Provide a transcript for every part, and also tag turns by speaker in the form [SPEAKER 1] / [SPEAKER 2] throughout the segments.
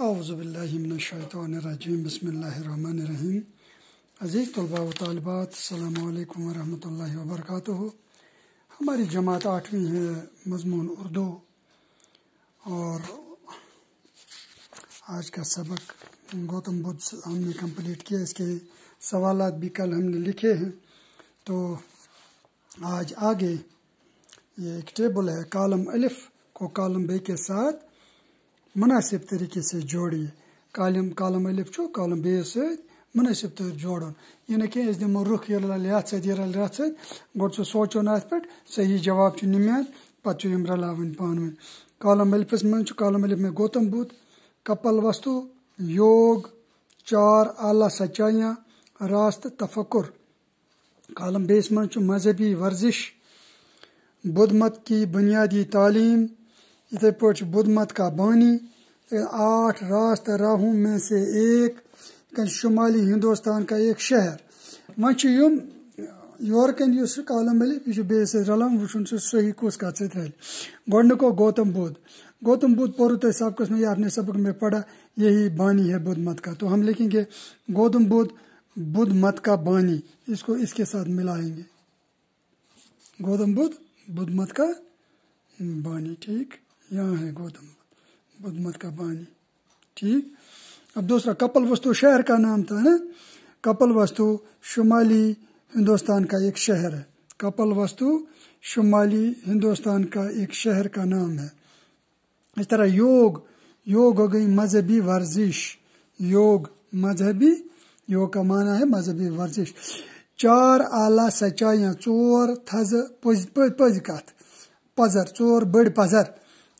[SPEAKER 1] اعوذ باللہ من الشیطان الرجیم بسم اللہ الرحمن الرحیم. عزیز طلباء و طالبات، السلام علیکم ورحمۃ اللہ وبرکاتہ. ہماری جماعت 8ویں ہے، مضمون اردو، اور آج کا سبق گوتم بدھ ہم نے کمپلیٹ کیا. اس کے سوالات بھی کل ہم نے لکھے ہیں. تو آج آگے یہ ایک ٹیبل ہے، کالم الف کو کالم بے کے ساتھ مناسب طریقے سے جوڑیے. کالم الف چھو کالم بے سے مناسب طور جوڑن یہ کہ اس دمو رخ یہ یت ست یہ رت ست گوڑ سہ سوچن ات پہ صحیح جواب نمیاد پتہ یم رلاون پان ون. کالم الفس من کالم الف میں گوتم بدھ، کپل وستو، یوگ، 4 اعلیٰ سچائیاں، راست، تفکر. کالم بیس من مذہبی ورزش، بدھ مت کی بنیادی تعلیم، اتھے پہ بدھ مت کا بانی، 8 راست راہوں میں سے ایک، شمالی ہندوستان کا ایک شہر. یم یورکن اس کالم الف یہ بیس رلان وچن صحیح کس کت ست رل. گو گوتم بدھ پورو تہ سبقس میں، اپنے سبق میں پڑھا، یہی بانی ہے بدھ مت کا. تو ہم لکھیں گے گوتم بدھ مت کا بانی، اس کو اس کے ساتھ ملائیں گے. گوتم بدھ مت کا بانی. ٹھیک، یہاں ہے گوتم بدھ مت کا بانی. ٹھیک. اب دوسرا کپل وستو شہر کا نام تھا نا. کپل وستو شمالی ہندوستان کا ایک شہر ہے. کپل وستو شمالی ہندوستان کا ایک شہر کا نام ہے. اس طرح یوگ ہو گئی مذہبی ورزش. یوگ کا معنی ہے مذہبی ورزش. 4 اعلیٰ سچائیاں، 4 تھز پز کت پزر، 4 بڑ پزر.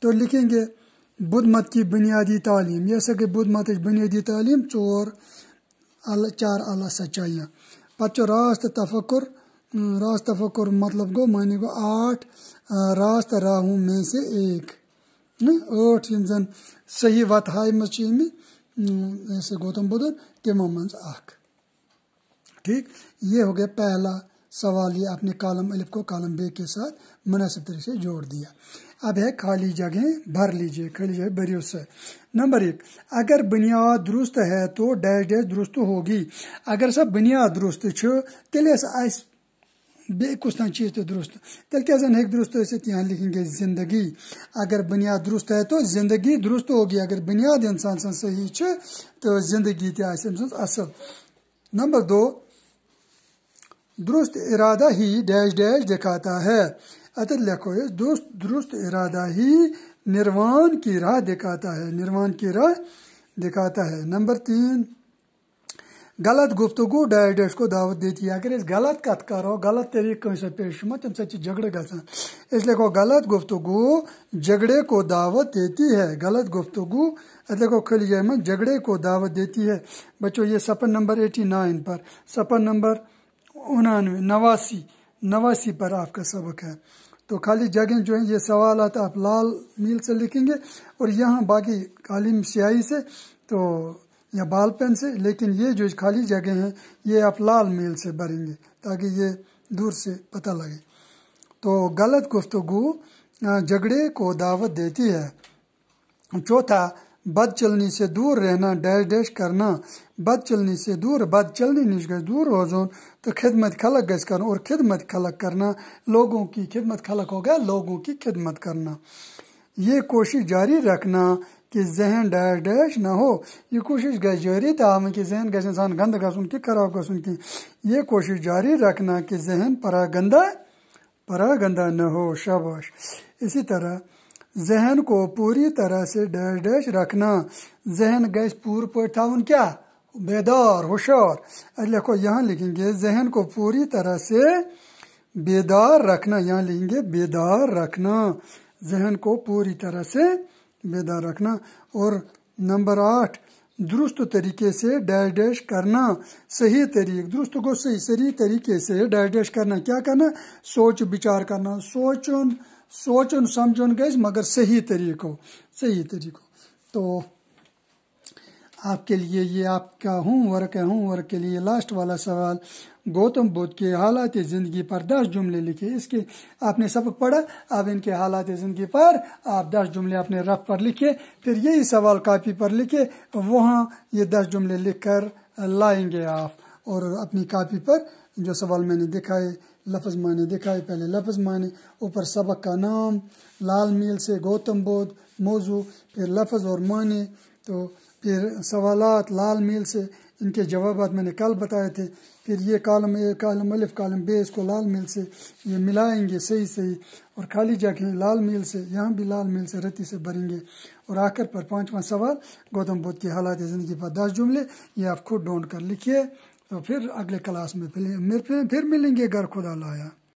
[SPEAKER 1] تو لکھیں گے بدھ مت کی بنیادی تعلیم. یہ سا کہ بدھ مت بنیادی تعلیم 4 اعلیٰ سچائیاں. پتہ راست تفکر مطلب گو معنی گو 8 راست راہوں میں سے ایک. 8 یم زن صحیح وت ہائے مز ایسے گوتم بدھ تمو مز اخ. ٹھیک، یہ ہو گیا پہلا سوال. یہ اپنے کالم الف کو کالم بے کے ساتھ مناسب طریقے سے جوڑ دیا. اب ہے خالی جگہیں بھر لیجیے. خالی جگہ بریو سے. نمبر 1، اگر بنیاد درست ہے تو ڈیش ڈیش درست ہوگی. اگر سب بنیاد درست تیل بیٚیہِ کُس تام چیز تو درست تیل کیا زن ہیٚکہِ درست ٲسِتھ. یہاں لکھیں گے زندگی. اگر بنیاد درست ہے تو زندگی درست ہوگی. اگر بنیاد انسان سن صحیح تو زندگی تہ آسہِ أمۍ سٕنٛز اصل. نمبر 2، درست ارادہ ہی ڈیش ڈیش دکھاتا ہے. اتر لکھو درست ارادہ ہی نروان کی راہ دکھاتا ہے. نمبر 3، غلط گفتگو ڈیش ڈیش کو دعوت دیتی ہے. اگر اس غلط کت کرو، غلط طریقہ سے پیش تم سے جھگڑے گژھان، اس لیے غلط گفتگو جھگڑے کو دعوت دیتی ہے. غلط گفتگو کھلی جائے میں جھگڑے کو دعوت دیتی ہے. بچوں یہ صفحہ نمبر 89 پر، صفحہ نمبر 89 پر آپ کا سبق ہے. تو خالی جگہیں جو ہیں یہ سوالات آپ لال میل سے لکھیں گے، اور یہاں باقی کالی سیاہی سے تو یا بال پین سے. لیکن یہ جو خالی جگہ ہیں یہ آپ لال میل سے بھریں گے تاکہ یہ دور سے پتہ لگے. تو غلط گفتگو جھگڑے کو دعوت دیتی ہے. 4، بد چلنی سے دور رہنا ڈیش ڈیش کرنا. بد چلنی سے دور، بد چلنی نش گھس دور روزون تو خدمت خلق گھس کرنا. اور خدمت خلق کرنا لوگوں کی خدمت خلق ہو گیا لوگوں کی خدمت کرنا. یہ کوشش جاری رکھنا کہ ذہن ڈیش ڈیش نہ ہو. یہ کوشش گھس جاری تھاون کہ ذہن گھس انسان گند گھسن کہ خراب گھسن کی. یہ کوشش جاری رکھنا کہ ذہن پرا گندہ نہ ہو. شاباش. اسی طرح ذہن کو پوری طرح سے ڈیش ڈیش رکھنا. ذہن گھس پور پہ تھاون کیا؟ بیدار، ہوشیار. لکھو یہاں لکھیں گے ذہن کو پوری طرح سے بیدار رکھنا. یہاں لکھیں گے بیدار رکھنا. ذہن کو پوری طرح سے بیدار رکھنا. اور نمبر 8، درست طریقے سے ڈیش ڈیش کرنا. صحیح طریقے درست کو صحیح طریقے سے ڈیش ڈیش کرنا. کیا کرنا؟ سوچ بچار کرنا. سوچن سمجھن گز مگر صحیح طریقوں. تو آپ کے لیے یہ آپ کا ہوم ورک ہے. ہوم ورک کے لیے لاسٹ والا سوال گوتم بدھ کے حالات زندگی پر 10 جملے لکھے. اس کے آپ نے سبق پڑھا. اب ان کے حالات زندگی پر آپ 10 جملے اپنے رف پر لکھے. پھر یہی سوال کاپی پر لکھے, وہاں یہ 10 جملے لکھ کر لائیں گے آپ, اور اپنی کاپی پر جو سوال میں نے دکھائے, لفظ معنی دکھائے, پہلے لفظ معنی, اوپر سبق کا نام, لال میل سے گوتم بدھ, موضوع, پھر لفظ اور معنی, تو پھر سوالات لال میل سے, ان کے جوابات میں نے کل بتائے تھے. پھر یہ کالم اے, کالم الف, کالم بے, اس کو لال میل سے یہ ملائیں گے صحیح, اور خالی جگہیں لال میل سے, یہاں بھی لال میل سے رتی سے بھریں گے. اور آخر پر 5واں سوال گوتم بدھ کے حالات زندگی پر 10 جملے, یہ آپ خود ڈھونڈ کر لکھیے. تو پھر اگلے کلاس میں پھر ملیں گے اگر خدا لایا.